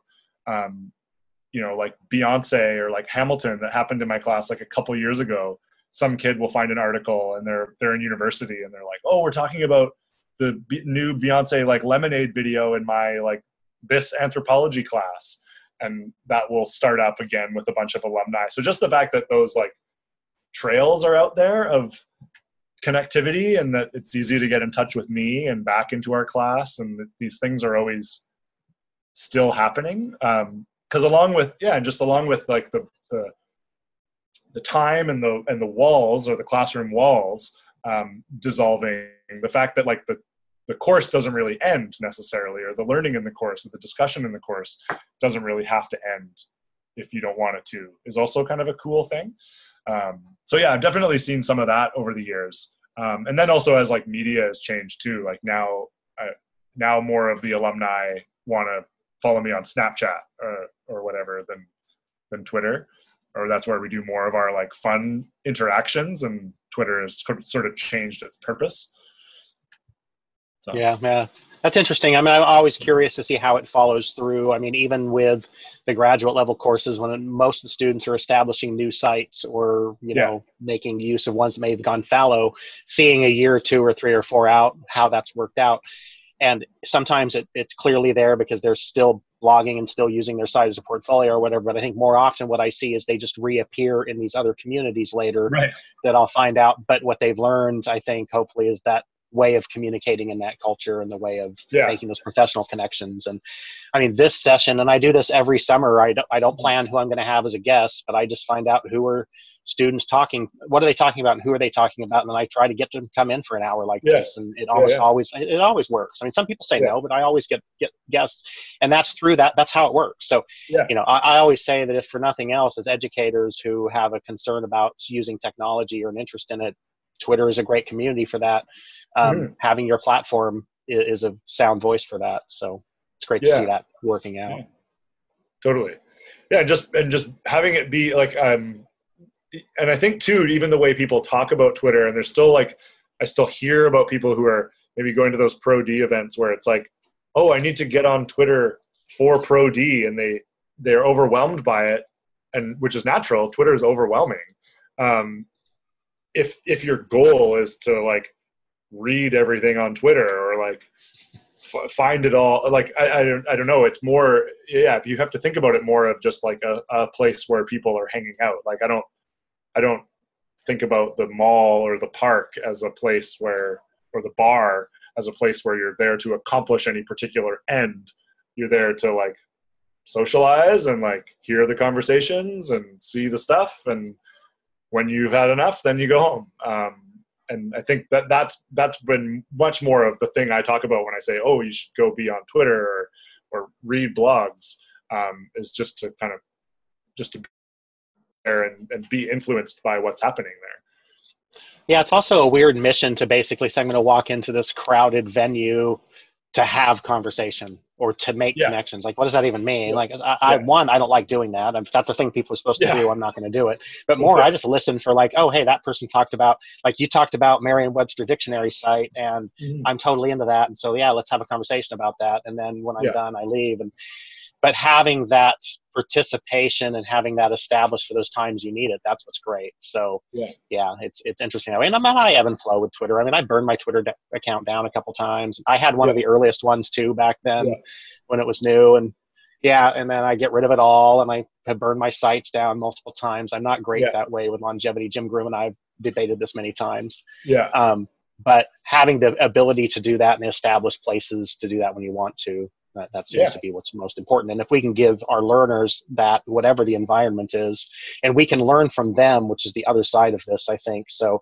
like Beyonce or like Hamilton that happened in my class like a couple years ago. Some kid will find an article and they're in university and they're like, oh, we're talking about the new Beyonce like Lemonade video in my like this anthropology class. And that will start up again with a bunch of alumni. So just the fact that those like trails are out there of connectivity, and that it's easy to get in touch with me and back into our class, and that these things are always still happening. Because along with like time and the walls, or the classroom walls, dissolving, the fact that like the course doesn't really end necessarily, or the learning in the course, or the discussion in the course doesn't really have to end if you don't want it to, is also kind of a cool thing. So yeah, I've definitely seen some of that over the years. And then also as like media has changed too, like now more of the alumni want to follow me on Snapchat or whatever than Twitter, or that's where we do more of our like fun interactions, and Twitter has sort of changed its purpose. So. Yeah. That's interesting. I mean, I'm always curious to see how it follows through. I mean, even with the graduate level courses, when most of the students are establishing new sites or, you know, making use of ones that may have gone fallow, seeing a year or 2 or 3 or 4 out, how that's worked out. And sometimes it's clearly there because they're still blogging and still using their site as a portfolio or whatever. But I think more often what I see is they just reappear in these other communities later that I'll find out. But what they've learned, I think, hopefully, is that way of communicating in that culture and the way of making those professional connections. And I mean, this session, and I do this every summer, I don't plan who I'm going to have as a guest, but I just find out who are students talking, what are they talking about and who are they talking about, and then I try to get them to come in for an hour like this, and it always works. I mean, some people say no, but I always get guests, and that's how it works. So you know, I always say that if for nothing else, as educators who have a concern about using technology or an interest in it, Twitter is a great community for that. Having your platform is a sound voice for that. So it's great to see that working out. Yeah. Totally. Yeah. And just having it be like, and I think too, even the way people talk about Twitter, and there's still like, I still hear about people who are maybe going to those Pro D events where it's like, oh, I need to get on Twitter for Pro D, and they're overwhelmed by it, and which is natural. Twitter is overwhelming. If your goal is to like read everything on Twitter or like find it all, like I don't know, it's more if you have to think about it more of just like a place where people are hanging out. Like I don't think about the mall or the park as a place where, or the bar as a place where you're there to accomplish any particular end. You're there to like socialize and like hear the conversations and see the stuff, and when you've had enough, then you go home. And I think that's been much more of the thing I talk about when I say, oh, you should go be on Twitter or read blogs, is just to be there and be influenced by what's happening there. Yeah, it's also a weird mission to basically say, I'm going to walk into this crowded venue to have conversation or to make connections. Like, what does that even mean? Like, I don't like doing that. If that's a thing people are supposed to do, I'm not going to do it. But more, I just listen for like, oh, hey, that person talked about, like you talked about Merriam-Webster dictionary site, and I'm totally into that. And so, let's have a conversation about that. And then when I'm done, I leave. But having that participation and having that established for those times you need it, that's what's great. So it's interesting. I mean, I ebb and flow with Twitter. I mean, I burned my Twitter account down a couple times. I had one of the earliest ones too back then when it was new, and then I get rid of it all, and I have burned my sites down multiple times. I'm not great that way with longevity. Jim Groom and I have debated this many times. But having the ability to do that and establish places to do that when you want to, that seems to be what's most important. And if we can give our learners that, whatever the environment is, and we can learn from them, which is the other side of this, I think. So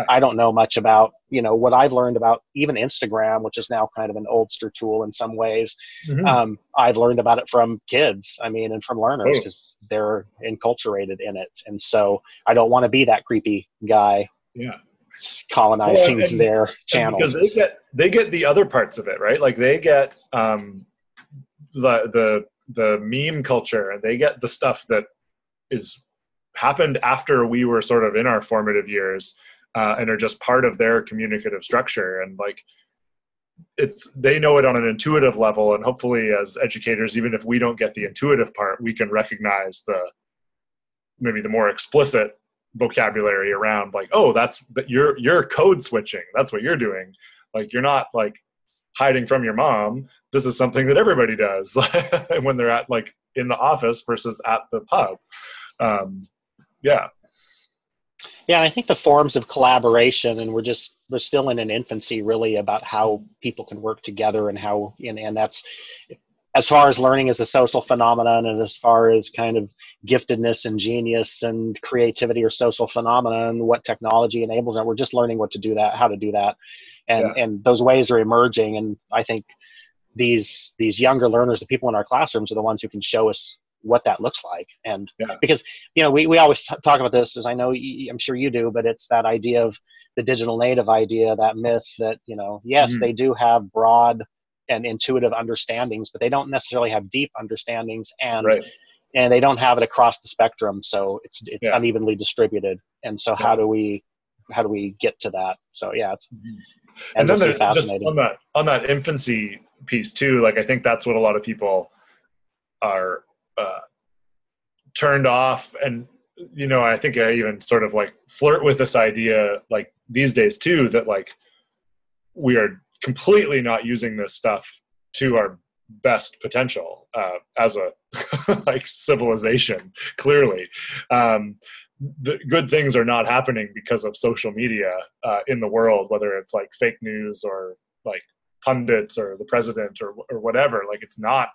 I don't know much about, what I've learned about even Instagram, which is now kind of an oldster tool in some ways. I've learned about it from kids, and from learners, because they're enculturated in it. And so I don't want to be that creepy guy colonizing their channels. Because they get the other parts of it, right? Like they get the meme culture, and they get the stuff that is happened after we were sort of in our formative years, and are just part of their communicative structure. And like they know it on an intuitive level, and hopefully as educators, even if we don't get the intuitive part, we can recognize maybe the more explicit vocabulary around like, oh, you're code switching, that's what you're doing. Like you're not like hiding from your mom. This is something that everybody does when they're at like in the office versus at the pub. I think the forms of collaboration, and we're still in an infancy really about how people can work together, and how, and that's, as far as learning as a social phenomenon, and as far as kind of giftedness and genius and creativity or social phenomenon, what technology enables, and we're just learning what to do that, how to do that, and those ways are emerging. And I think these younger learners, the people in our classrooms, are the ones who can show us what that looks like. And because we always talk about this, as I know I'm sure you do, but it's that idea of the digital native idea, that myth that yes, they do have broad and intuitive understandings, but they don't necessarily have deep understandings, and and they don't have it across the spectrum, so it's unevenly distributed. And so how do we get to that? So it's and then there's fascinating on that infancy piece too, like I think that's what a lot of people are turned off. And I think I even sort of like flirt with this idea like these days too, that like we are completely not using this stuff to our best potential as a like civilization. Clearly, the good things are not happening because of social media in the world, whether it's like fake news or like pundits or the president or whatever. Like it's not,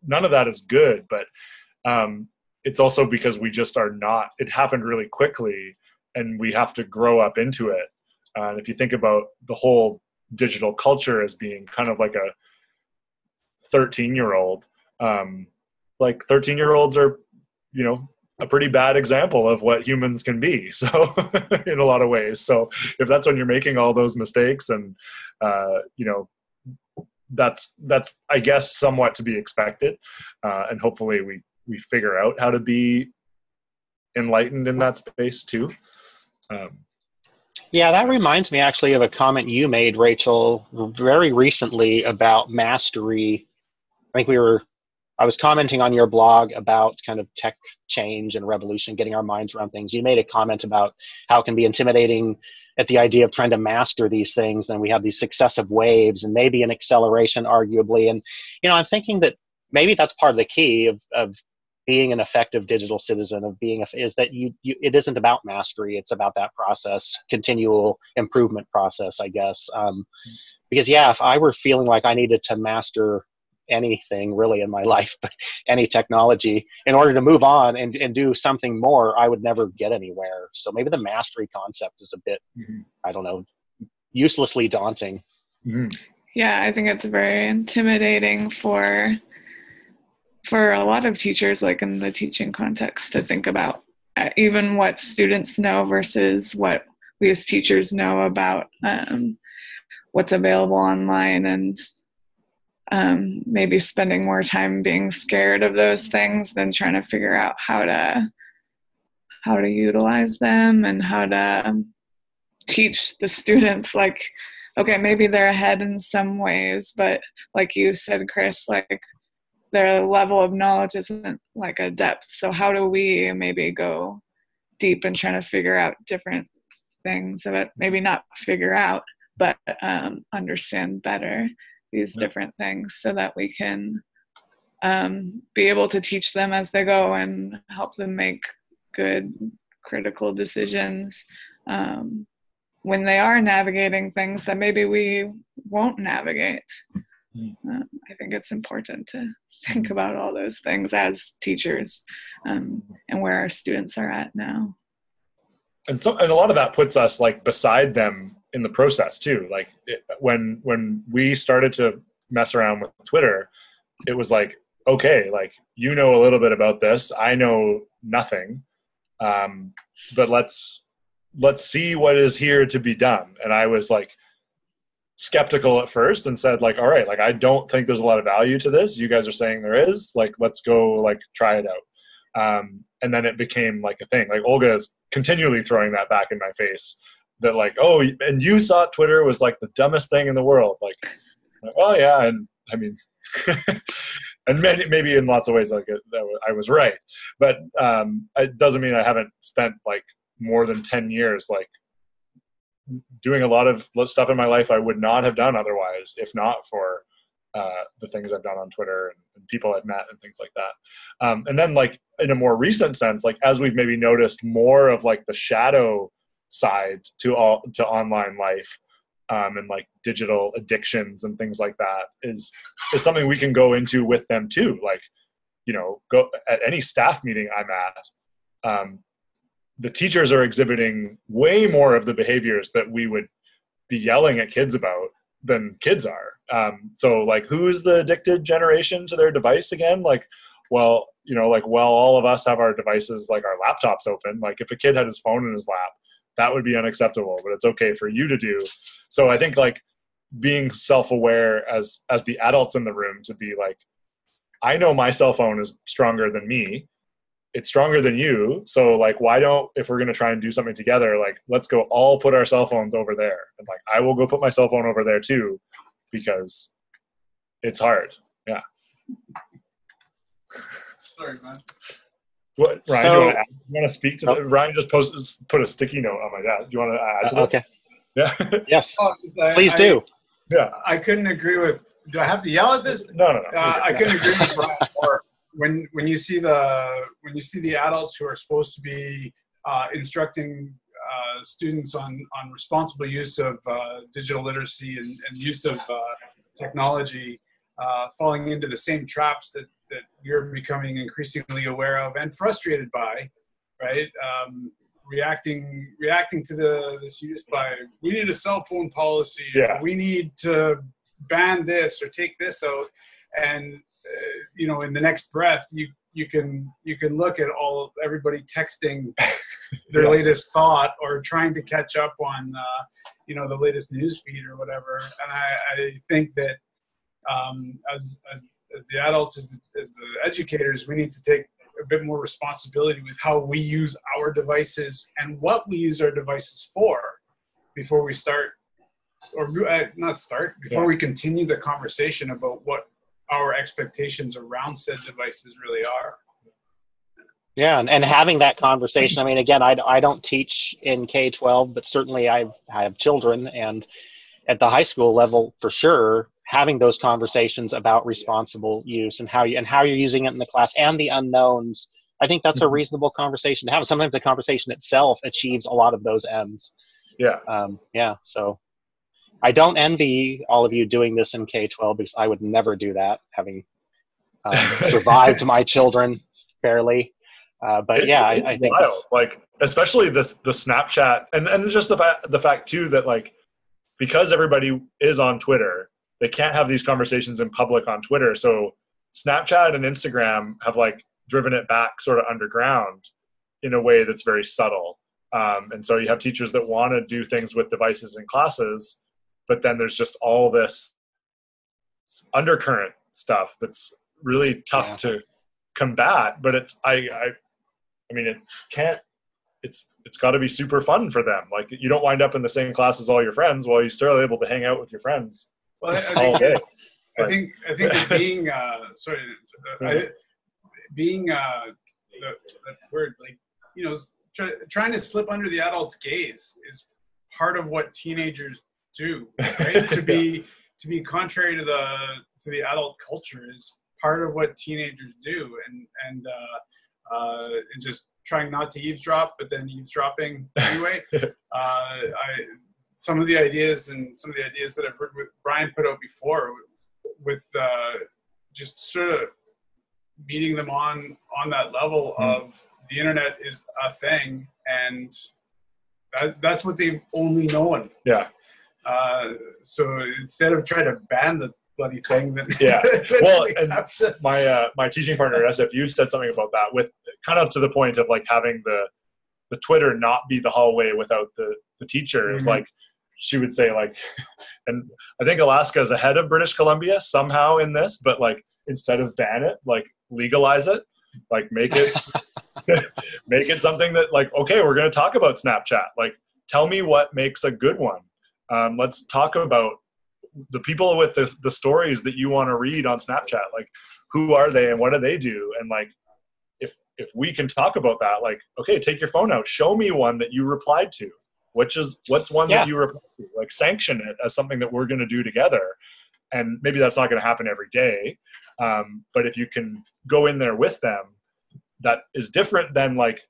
none of that is good, but it's also because we just are not, it happened really quickly and we have to grow up into it. And if you think about the whole digital culture as being kind of like a 13-year-old, like 13-year-olds are, a pretty bad example of what humans can be. So in a lot of ways. So if that's when you're making all those mistakes and, that's, I guess, somewhat to be expected. And hopefully we figure out how to be enlightened in that space too. That reminds me actually of a comment you made, Rachel, very recently about mastery. I think I was commenting on your blog about kind of tech change and revolution, getting our minds around things. You made a comment about how it can be intimidating at the idea of trying to master these things. And we have these successive waves and maybe an acceleration, arguably. And, I'm thinking that maybe that's part of the key of being an effective digital citizen, is that it isn't about mastery. It's about that process, continual improvement process, I guess. Because if I were feeling like I needed to master anything really in my life, but any technology, in order to move on and do something more, I would never get anywhere. So maybe the mastery concept is a bit, I don't know, uselessly daunting. Yeah, I think it's very intimidating for a lot of teachers, like in the teaching context, to think about even what students know versus what we as teachers know about what's available online, and maybe spending more time being scared of those things than trying to figure out how to utilize them and how to teach the students. Like, okay, maybe they're ahead in some ways, but like you said, Chris, like their level of knowledge isn't like a depth. So how do we maybe go deep and trying to figure out different things that maybe not figure out, but understand better these different things, so that we can be able to teach them as they go and help them make good critical decisions when they are navigating things that maybe we won't navigate. I think it's important to think about all those things as teachers and where our students are at now. And a lot of that puts us like beside them in the process too. Like when we started to mess around with Twitter, it was like, okay, like, you know a little bit about this, I know nothing, but let's see what is here to be done. And I was like skeptical at first and said like, all right, like I don't think there's a lot of value to this. You guys are saying there is, like, let's go like try it out. And then it became like a thing. Like Olga is continually throwing that back in my face, that like, oh, and you thought Twitter was like the dumbest thing in the world. Like oh yeah, and I mean, and maybe in lots of ways like I was right, but it doesn't mean I haven't spent like more than 10 years like doing a lot of stuff in my life I would not have done otherwise if not for the things I've done on Twitter and people I've met and things like that. And then like in a more recent sense, like as we've maybe noticed more of like the shadow side to online life, and like digital addictions and things like that is something we can go into with them too. Like, go at any staff meeting I'm at, the teachers are exhibiting way more of the behaviors that we would be yelling at kids about than kids are. So like, who's the addicted generation to their device again? Like, well, all of us have our devices, like our laptops open. Like if a kid had his phone in his lap, that would be unacceptable, but it's okay for you to do. So I think like being self-aware as the adults in the room to be like, I know my cell phone is stronger than me. It's stronger than you. So like, why don't, if we're going to try and do something together, like let's go all put our cell phones over there. And like, I will go put my cell phone over there too, because it's hard. Yeah. Sorry, man. What, Ryan, So, do you want to speak to that? Ryan just put a sticky note on my desk. Do you want to add to this? Okay. Yeah. Yes. Oh, Please do. Yeah. I couldn't agree with. Do I have to yell at this? No. I couldn't agree with Bryan more. When you see the adults who are supposed to be instructing students on responsible use of digital literacy and use of technology, falling into the same traps that you're becoming increasingly aware of and frustrated by, right? Reacting to this use by, we need a cell phone policy. Yeah. We need to ban this or take this out, and in the next breath, you can look at everybody texting their latest thought or trying to catch up on the latest news feed or whatever. And I think that as the adults, as the educators, we need to take a bit more responsibility with how we use our devices and what we use our devices for before we start, or not start, before we continue the conversation about what our expectations around said devices really are. Yeah, and having that conversation. I mean, again, I don't teach in K-12, but certainly I have children, and at the high school level, for sure, having those conversations about responsible use and how you're using it in the class and the unknowns. I think that's a reasonable conversation to have. Sometimes the conversation itself achieves a lot of those ends. Yeah. So I don't envy all of you doing this in K-12, because I would never do that, having survived my children fairly. But it's I think wild. Like, especially the Snapchat and just the fact too that like, because everybody is on Twitter, they can't have these conversations in public on Twitter. So Snapchat and Instagram have like driven it back sort of underground in a way that's very subtle. And so you have teachers that want to do things with devices in classes, but then there's just all this undercurrent stuff that's really tough to combat. But it's got to be super fun for them. Like, you don't wind up in the same class as all your friends while you're still able to hang out with your friends all day. I think that being that word, like, trying to slip under the adult's gaze is part of what teenagers do, right? to be contrary to the adult culture is part of what teenagers do, and just trying not to eavesdrop, but then eavesdropping anyway. Some of the ideas that I've heard Bryan put out before, with just sort of meeting them on that level of the internet is a thing, and that's what they've only known. Yeah. So instead of trying to ban the bloody thing, well, and my teaching partner at SFU said something about that, with kind of to the point of like having the Twitter not be the hallway without the teacher. Is like, she would say, like, and I think Alaska is ahead of British Columbia somehow in this, but like, instead of ban it, like legalize it, like make it make it something that, like, okay, we're going to talk about Snapchat. Like, tell me what makes a good one. Let's talk about the people with the stories that you want to read on Snapchat. Like, who are they and what do they do? And like, if we can talk about that, like, okay, take your phone out, show me one that you replied to. What's one that you replied to? Like, sanction it as something that we're going to do together. And maybe that's not going to happen every day. But if you can go in there with them, that is different than like,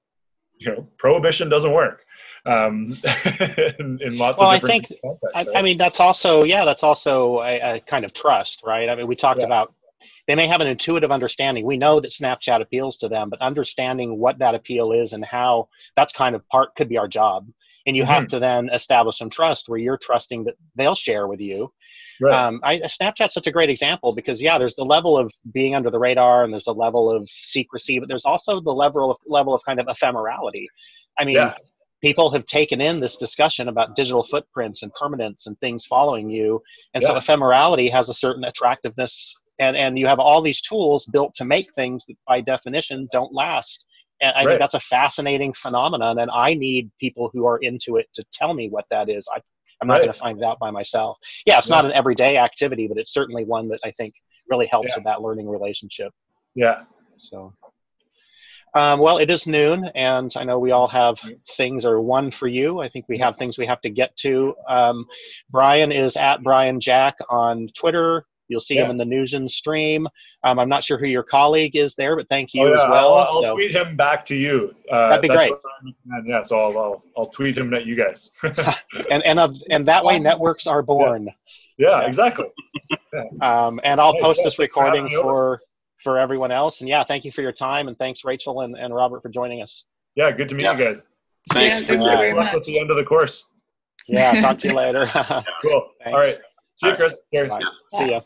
prohibition doesn't work. in lots Well, of I different think, contexts. I mean, that's also a kind of trust, right? I mean, we talked about, they may have an intuitive understanding. We know that Snapchat appeals to them, but understanding what that appeal is and how that's kind of could be our job. And you have to then establish some trust where you're trusting that they'll share with you. Right. Snapchat's such a great example because there's the level of being under the radar and there's the level of secrecy, but there's also the level of kind of ephemerality. I mean, people have taken in this discussion about digital footprints and permanence and things following you. And so ephemerality has a certain attractiveness, and you have all these tools built to make things that by definition don't last. And I think that's a fascinating phenomenon, and I need people who are into it to tell me what that is. I'm not going to find it out by myself. Yeah, it's not an everyday activity, but it's certainly one that I think really helps with that learning relationship. Yeah. So, well, it is noon, and I know we all have things, or one for you. I think we have things we have to get to. Bryan is at Bryan Jack on Twitter. You'll see him in the Nousion stream. I'm not sure who your colleague is there, but thank you as well. I'll tweet him back to you. That'd be great. So I'll tweet him at you guys. and that way networks are born. Yeah, exactly. And I'll post this recording for everyone else. And thank you for your time, and thanks Rachel and Robert for joining us. Yeah, good to meet you guys. Thanks. Thank you very much. At the end of the course. Yeah, talk to you later. Cool. All right. See you, Chris. Cheers. Bye. See ya.